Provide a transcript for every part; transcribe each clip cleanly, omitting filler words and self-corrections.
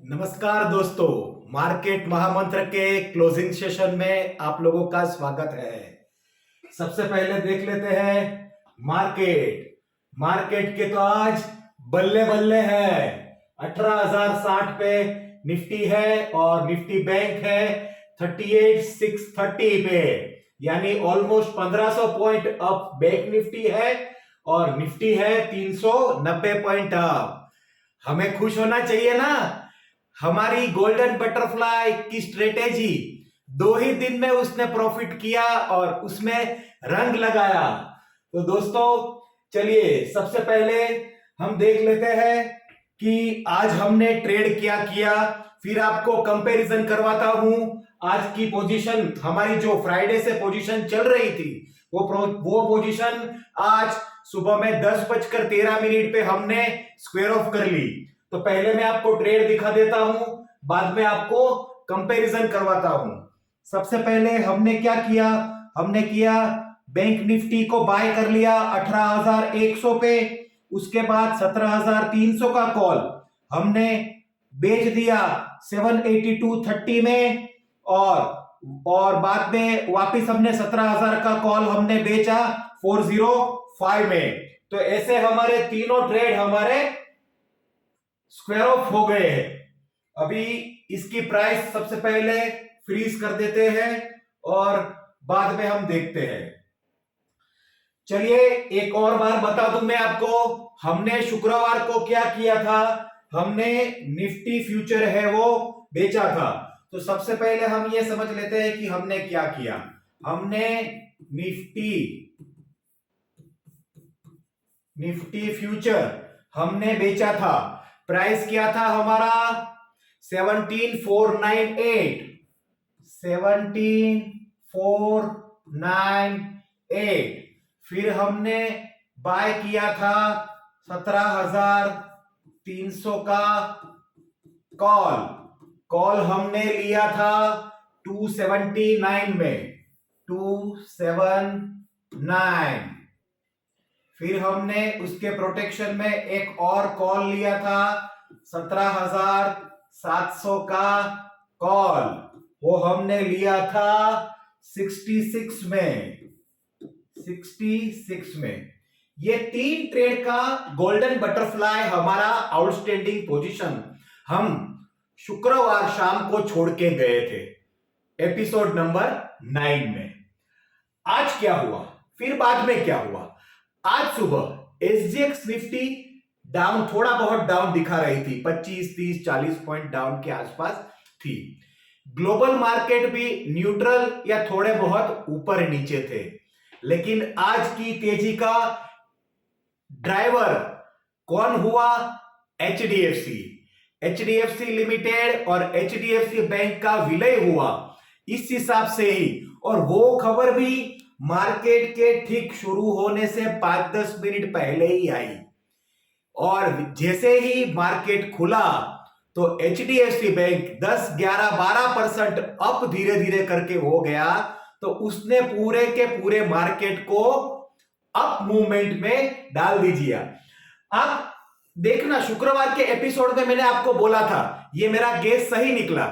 नमस्कार दोस्तों, मार्केट महामंत्र के क्लोजिंग सेशन में आप लोगों का स्वागत है। सबसे पहले देख लेते हैं मार्केट। मार्केट के तो आज बल्ले बल्ले है। 18,060 पे निफ्टी है और निफ्टी बैंक है 38,630 पे, यानी almost 1500 point up bank Nifty है और निफ्टी है 390 पॉइंट अप। हमें खुश होना चाहिए ना। हमारी गोल्डन बटरफ्लाई की स्ट्रेटेजी 2 ही दिन में उसने प्रॉफिट किया और उसमें रंग लगाया। तो दोस्तों चलिए सबसे पहले हम देख लेते हैं कि आज हमने ट्रेड क्या किया, फिर आपको कंपैरिजन करवाता हूं। आज की पोजीशन हमारी जो फ्राइडे से पोजीशन चल रही थी वो पोजीशन आज सुबह में 10:13 पे हमने स्क्वायर ऑफ कर ली। तो पहले मैं आपको ट्रेड दिखा देता हूं, बाद में आपको कंपैरिजन करवाता हूं। सबसे पहले हमने क्या किया, हमने किया बैंक निफ्टी को बाय कर लिया 18,100 पे। उसके बाद 17,300 का कॉल हमने बेच दिया 782.30 में और बाद में वापस हमने 17,000 का कॉल हमने बेचा 405 में। तो ऐसे हमारे तीनों ट्रेड हमारे स्क्वायर ऑफ हो गए हैं। अभी इसकी प्राइस सबसे पहले फ्रीज कर देते हैं और बाद में हम देखते हैं। चलिए एक और बार बता दूं मैं आपको, हमने शुक्रवार को क्या किया था, हमने निफ्टी फ्यूचर है वो बेचा था। तो सबसे पहले हम ये समझ लेते हैं कि हमने क्या किया। हमने निफ्टी फ्यूचर हमने बेचा था। प्राइस क्या था हमारा 17,498। फिर हमने बाय किया था 17,300 का कॉल हमने लिया था 279 में 279। फिर हमने उसके प्रोटेक्शन में एक और कॉल लिया था 17,700 का कॉल, वो हमने लिया था 66 में। ये 3 ट्रेड का गोल्डन बटरफ्लाई हमारा आउटस्टैंडिंग पोजीशन हम शुक्रवार शाम को छोड़ के गए थे एपिसोड नंबर 9 में। आज क्या हुआ, फिर बाद में क्या हुआ। आज सुबह एसजीएक्स निफ्टी डाउन, थोड़ा बहुत डाउन दिखा रही थी, 25, 30, 40 पॉइंट डाउन के आसपास थी। ग्लोबल मार्केट भी न्यूट्रल या थोड़े बहुत ऊपर नीचे थे। लेकिन आज की तेजी का ड्राइवर कौन हुआ, एचडीएफसी लिमिटेड और एचडीएफसी बैंक का विलय हुआ इस हिसाब से ही। और वो खबर भी मार्केट के ठीक शुरू होने से 5-10 मिनट पहले ही आई और जैसे ही मार्केट खुला तो एचडीएफसी बैंक 10, 11, 12% अप धीरे धीरे करके हो गया। तो उसने पूरे के पूरे मार्केट को अप मूवमेंट में डाल दीजिए। आप देखना शुक्रवार के एपिसोड में मैंने आपको बोला था, ये मेरा गेस सही निकला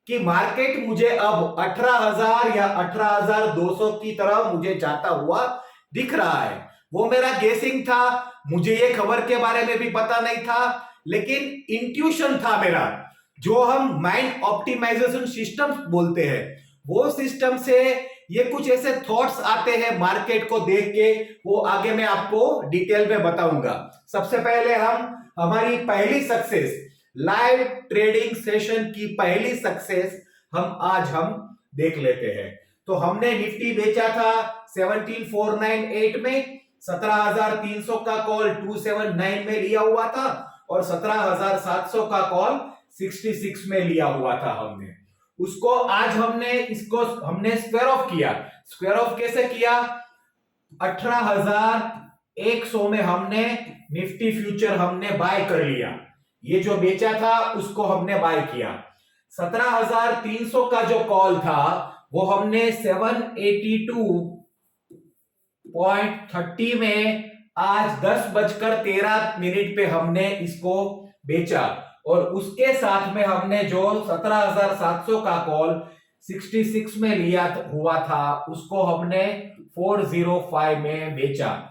कि मार्केट मुझे अब 18,000 या 18,200 की तरह मुझे जाता हुआ दिख रहा है। वो मेरा गेसिंग था, मुझे ये खबर के बारे में भी पता नहीं था, लेकिन इंट्यूशन था मेरा, जो हम माइंड ऑप्टिमाइजेशन सिस्टम बोलते हैं। वो सिस्टम से ये कुछ ऐसे थॉट्स आते हैं मार्केट को देख के, वो आगे मैं आपको डिटेल में बताऊंगा। सबसे पहले हम हमारी पहली सक्सेस, लाइव ट्रेडिंग सेशन की पहली सक्सेस हम देख लेते हैं। तो हमने निफ्टी बेचा था 17,498 में, 17,300 का कॉल 279 में लिया हुआ था और 17,700 का कॉल 66 में लिया हुआ था हमने। उसको आज हमने स्क्वायर ऑफ किया। स्क्वायर ऑफ कैसे किया, 18,100 में हमने निफ्टी फ्यूचर हमने बाय कर लिया। ये जो बेचा था उसको हमने बाय किया। 17,300 का जो कॉल था वो हमने 782.30 में आज 10:13 पे हमने इसको बेचा और उसके साथ में हमने जो 17,700 का कॉल 66 में लिया हुआ था उसको हमने 405 में बेचा।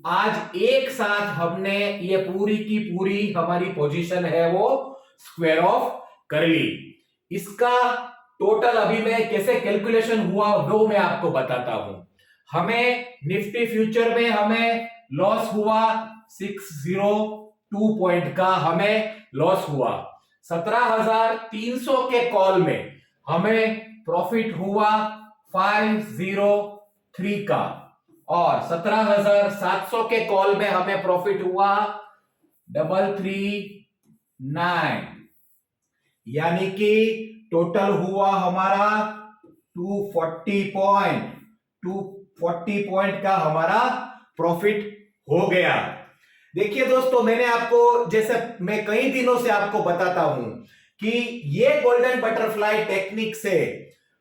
आज एक साथ हमने ये पूरी की पूरी हमारी पोजीशन है वो स्क्वायर ऑफ कर ली। इसका टोटल अभी मैं कैसे कैलकुलेशन हुआ वो मैं आपको बताता हूं। हमें निफ्टी फ्यूचर में हमें लॉस हुआ 602 पॉइंट का हमें लॉस हुआ। 17,300 के कॉल में हमें प्रॉफिट हुआ 503 का और 17,700 के कॉल में हमें प्रॉफिट हुआ 339, यानी कि टोटल हुआ हमारा 240 पॉइंट का हमारा प्रॉफिट हो गया। देखिए दोस्तों, मैंने आपको जैसे मैं कई दिनों से आपको बताता हूं कि ये गोल्डन बटरफ्लाई टेक्निक से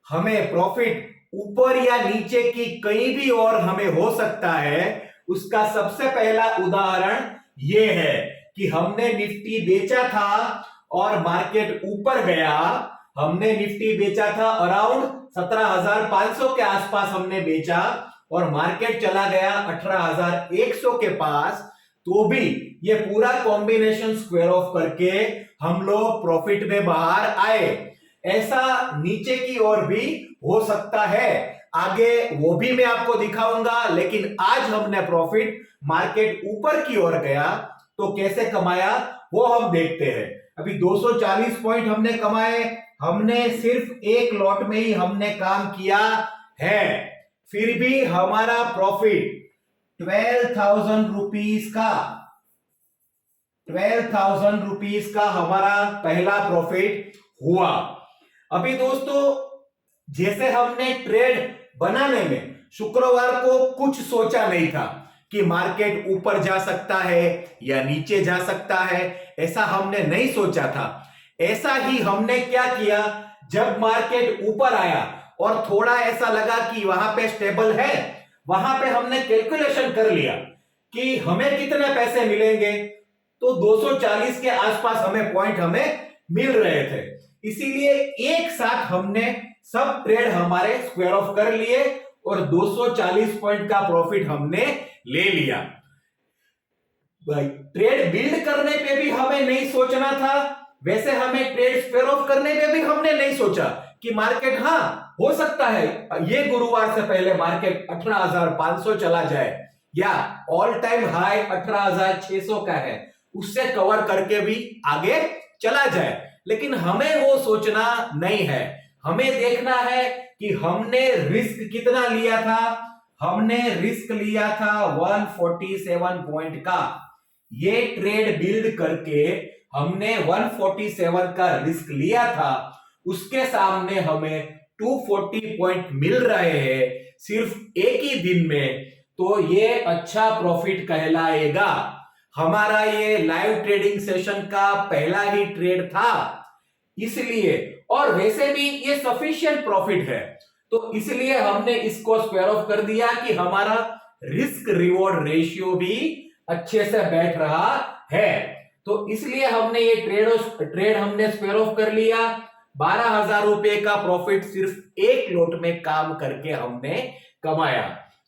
हमें प्रॉफिट ऊपर या नीचे की कहीं भी और हमें हो सकता है। उसका सबसे पहला उदाहरण ये है कि हमने निफ्टी बेचा था और मार्केट ऊपर गया। हमने निफ्टी बेचा था अराउंड 17,500 के आसपास हमने बेचा और मार्केट चला गया 18,100 के पास, तो भी ये पूरा कॉम्बिनेशन स्क्वायर ऑफ करके हम लोग प्रॉफिट में बाहर आए। ऐसा नीचे की ओर भी हो सकता है, आगे वो भी मैं आपको दिखाऊंगा। लेकिन आज हमने प्रॉफिट मार्केट ऊपर की ओर गया तो कैसे कमाया वो हम देखते हैं। अभी 240 पॉइंट हमने कमाए, हमने सिर्फ एक लॉट में ही हमने काम किया है, फिर भी हमारा प्रॉफिट 12,000 रुपीस का हमारा पहला प्रॉफिट हुआ। अभी दोस्तों, जैसे हमने ट्रेड बनाने में शुक्रवार को कुछ सोचा नहीं था कि मार्केट ऊपर जा सकता है या नीचे जा सकता है, ऐसा हमने नहीं सोचा था। ऐसा ही हमने क्या किया, जब मार्केट ऊपर आया और थोड़ा ऐसा लगा कि वहां पे स्टेबल है, वहां पे हमने कैलकुलेशन कर लिया कि हमें कितने पैसे मिलेंगे। तो 240 के आसपास हमें पॉइंट हमें मिल रहे थे, इसीलिए एक साथ हमने सब ट्रेड हमारे स्क्वायर ऑफ कर लिए और 240 पॉइंट का प्रॉफिट हमने ले लिया। भाई, ट्रेड बिल्ड करने पे भी हमें नहीं सोचना था, वैसे हमें ट्रेड स्क्वायर ऑफ करने पे भी हमने नहीं सोचा कि मार्केट हो सकता है ये गुरुवार से पहले मार्केट 18,500 चला जाए या ऑल टाइम हाई 18,600 का है, उससे कवर करके भी आगे चला जाए। लेकिन हमें वो सोचना नहीं है, हमें देखना है कि हमने रिस्क कितना लिया था। हमने रिस्क लिया था 147 पॉइंट का। ये ट्रेड बिल्ड करके हमने 147 का रिस्क लिया था, उसके सामने हमें 240 पॉइंट मिल रहे हैं सिर्फ एक ही दिन में, तो ये अच्छा प्रॉफिट कहलाएगा। हमारा ये लाइव ट्रेडिंग सेशन का पहला ही ट्रेड था, इसलिए, और वैसे भी ये सफिशिएंट प्रॉफिट है, तो इसलिए हमने इसको स्क्वायर ऑफ कर दिया कि हमारा रिस्क रिवॉर्ड रेशियो भी अच्छे से बैठ रहा है। तो इसलिए हमने ये ट्रेड हमने स्क्वायर ऑफ कर लिया। 12,000 रुपए का प्रॉफिट सिर्फ एक लोट में काम करके हमने कमाया।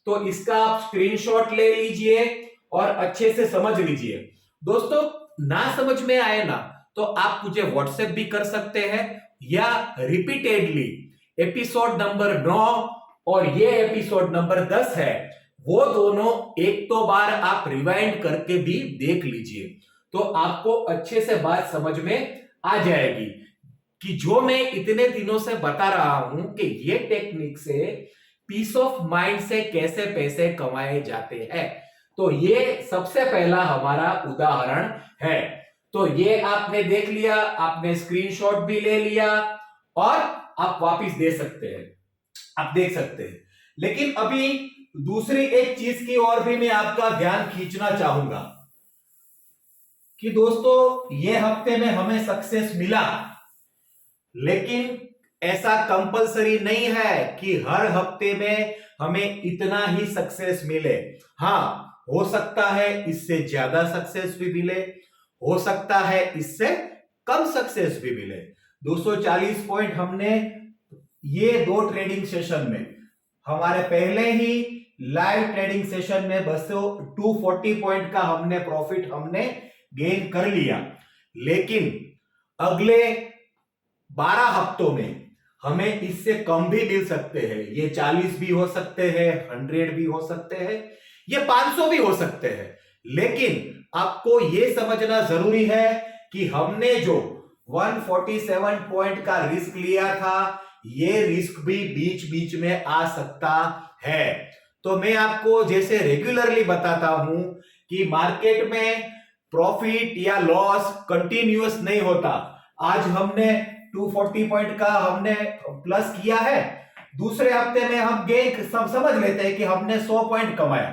तो इसका आप स्क्रीनशॉट ले लीजिए और अच्छे से समझ लीजिए। दोस्तों, ना समझ में आए ना तो आप मुझे व्हाट्सएप भी कर सकते हैं या रिपीटेडली एपिसोड नंबर 9 और ये एपिसोड नंबर 10 है, वो दोनों एक तो बार आप रिवाइंड करके भी देख लीजिए, तो आपको अच्छे से बात समझ में आ जाएगी कि जो मैं इतने दिनों से बता रहा हूं कि ये टेक्निक से पीस ऑफ माइंड से कैसे पैसे कमाए जाते हैं। तो ये सबसे पहला हमारा उदाहरण है। तो ये आपने देख लिया, आपने स्क्रीनशॉट भी ले लिया और आप वापस दे सकते हैं, आप देख सकते हैं। लेकिन अभी दूसरी एक चीज की ओर भी मैं आपका ध्यान खींचना चाहूंगा कि दोस्तों, ये हफ्ते में हमें सक्सेस मिला, लेकिन ऐसा कंपलसरी नहीं है कि हर हफ्ते में हमें इतना ही सक्सेस मिले। हाँ, हो सकता है इससे ज्यादा सक्सेस भी मिले, हो सकता है इससे कम सक्सेस भी मिले। 240 पॉइंट हमने ये 2 ट्रेडिंग सेशन में, हमारे पहले ही लाइव ट्रेडिंग सेशन में 240 पॉइंट का हमने प्रॉफिट हमने गेन कर लिया। लेकिन अगले 12 हफ्तों में हमें इससे कम भी मिल सकते हैं। ये 40 भी हो सकते हैं, 100 भी हो सकते हैं, ये 500 भी हो सकते हैं। लेकिन आपको ये समझना जरूरी है कि हमने जो 147 पॉइंट का रिस्क लिया था, ये रिस्क भी बीच बीच में आ सकता है। तो मैं आपको जैसे रेगुलरली बताता हूं कि मार्केट में प्रॉफिट या लॉस कंटिन्यूअस नहीं होता। आज हमने 240 पॉइंट का हमने प्लस किया है, दूसरे हफ्ते में हम गेन समझ लेते हैं कि हमने 100 पॉइंट कमाया,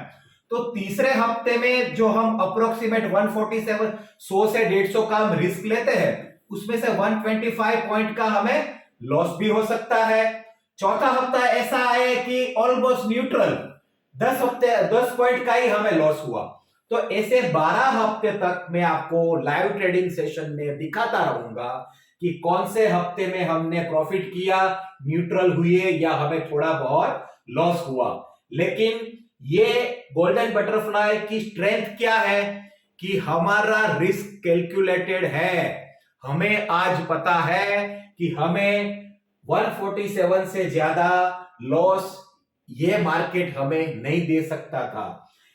तो तीसरे हफ्ते में जो हम अप्रोक्सीमेट 147 100 से 150 का हम रिस्क लेते हैं, उसमें से 125 पॉइंट का हमें लॉस भी हो सकता है। चौथा हफ्ता ऐसा है कि ऑलमोस्ट न्यूट्रल, 10 पॉइंट का ही हमें लॉस हुआ। तो ऐसे 12 हफ्ते तक मैं आपको लाइव ट्रेडिंग सेशन में दिखाता रहूंगा कि कौन से हफ्ते में हमने प्रॉफिट किया, न्यूट्रल हुए या हमें थोड़ा बहुत लॉस हुआ। लेकिन ये गोल्डन बटरफ्लाई की स्ट्रेंथ क्या है कि हमारा रिस्क कैलकुलेटेड है। हमें आज पता है कि हमें 147 से ज्यादा लॉस ये मार्केट हमें नहीं दे सकता था।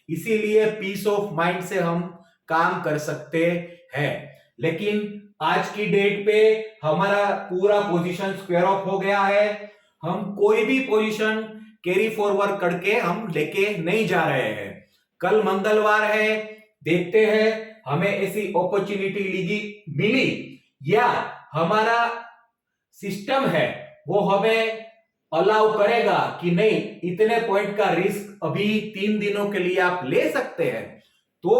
इसीलिए पीस ऑफ माइंड से हम काम कर सकते हैं। लेकिन आज की डेट पे हमारा पूरा पोजीशन स्क्वायर ऑफ हो गया है। हम कोई भी पोजीशन कैरी फॉरवर्ड करके हम लेके नहीं जा रहे हैं। कल मंगलवार है, देखते हैं हमें ऐसी अपॉर्चुनिटी मिली या हमारा सिस्टम है वो हमें अलाउ करेगा कि नहीं, इतने पॉइंट का रिस्क अभी 3 दिनों के लिए आप ले सकते हैं। तो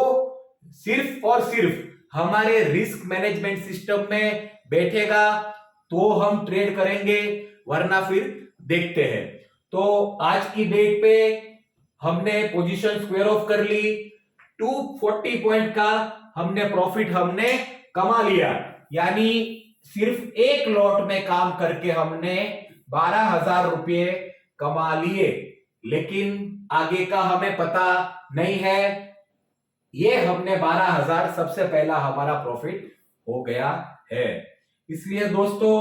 सिर्फ और सिर्फ हमारे रिस्क मैनेजमेंट सिस्टम में बैठेगा तो हम ट्रेड करेंगे, वरना फिर देखते हैं। तो आज की डेट पे हमने पोजीशन स्क्वायर ऑफ कर ली, 240 पॉइंट का हमने प्रॉफिट हमने कमा लिया। यानी सिर्फ एक लॉट में काम करके हमने 12,000 रुपये कमा लिए। लेकिन आगे का हमें पता नहीं है। ये हमने 12,000 सबसे पहला हमारा प्रॉफिट हो गया है। इसलिए दोस्तों,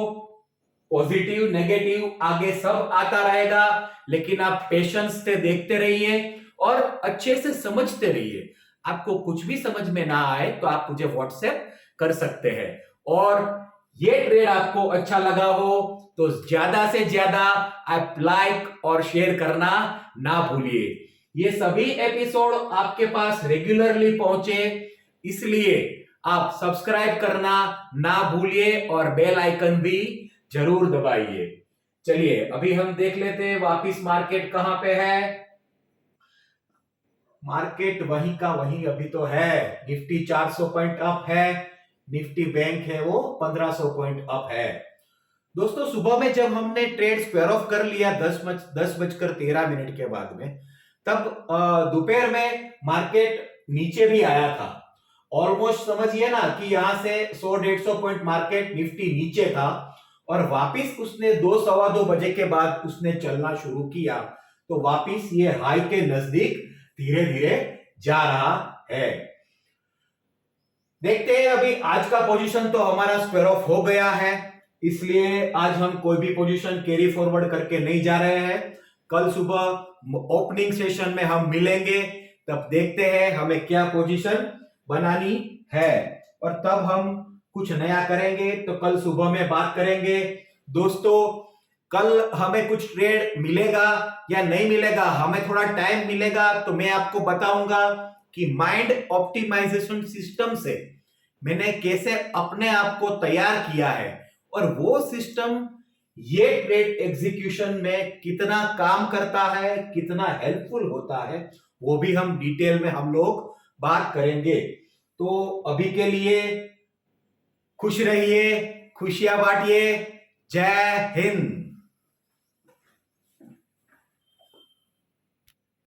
पॉजिटिव नेगेटिव आगे सब आता रहेगा, लेकिन आप पेशेंस से देखते रहिए और अच्छे से समझते रहिए। आपको कुछ भी समझ में ना आए तो आप मुझे व्हाट्सएप कर सकते हैं। और ये ट्रेड आपको अच्छा लगा हो तो ज्यादा से ज्यादा आप लाइक और शेयर करना ना भूलिए। ये सभी एपिसोड आपके पास रेगुलरली पहुंचे, इसलिए आप सब्सक्राइब करना ना भूलिए और बेल आइकन भी जरूर दबाइए। चलिए अभी हम देख लेते हैं वापिस मार्केट कहां पे है। मार्केट वहीं का वहीं अभी तो है। निफ्टी 400 पॉइंट अप है, निफ्टी बैंक है वो 1500 पॉइंट अप है। दोस्तों, सुबह में जब हमने ट्रेड स्क्वायर ऑफ कर लिया 10:13 के बाद में, तब दोपहर में मार्केट नीचे भी आया था। ऑलमोस्ट समझिए ना कि यहां से 100-150 पॉइंट मार्केट निफ्टी नीचे था और वापिस उसने 2-2:15 बजे के बाद उसने चलना शुरू किया। तो वापिस ये हाई के नजदीक धीरे धीरे जा रहा है। देखते हैं, अभी आज का पोजीशन तो हमारा स्क्वायर ऑफ हो गया है, इसलिए आज हम कोई भी पोजीशन कैरी फॉरवर्ड करके नहीं जा रहे हैं। कल सुबह ओपनिंग सेशन में हम मिलेंगे, तब देखते हैं हमें क्या पोजीशन बनानी है और तब हम कुछ नया करेंगे। तो कल सुबह में बात करेंगे। दोस्तों, कल हमें कुछ ट्रेड मिलेगा या नहीं मिलेगा, हमें थोड़ा टाइम मिलेगा तो मैं आपको बताऊंगा कि माइंड ऑप्टिमाइजेशन सिस्टम से मैंने कैसे अपने आप को तैयार किया है और वो सिस्टम ये ट्रेड एग्जीक्यूशन में कितना काम करता है, कितना हेल्पफुल होता है, वो भी हम डिटेल में हम लोग बात करेंगे। तो अभी के लिए खुश रहिए, खुशियां बांटिए। जय हिंद।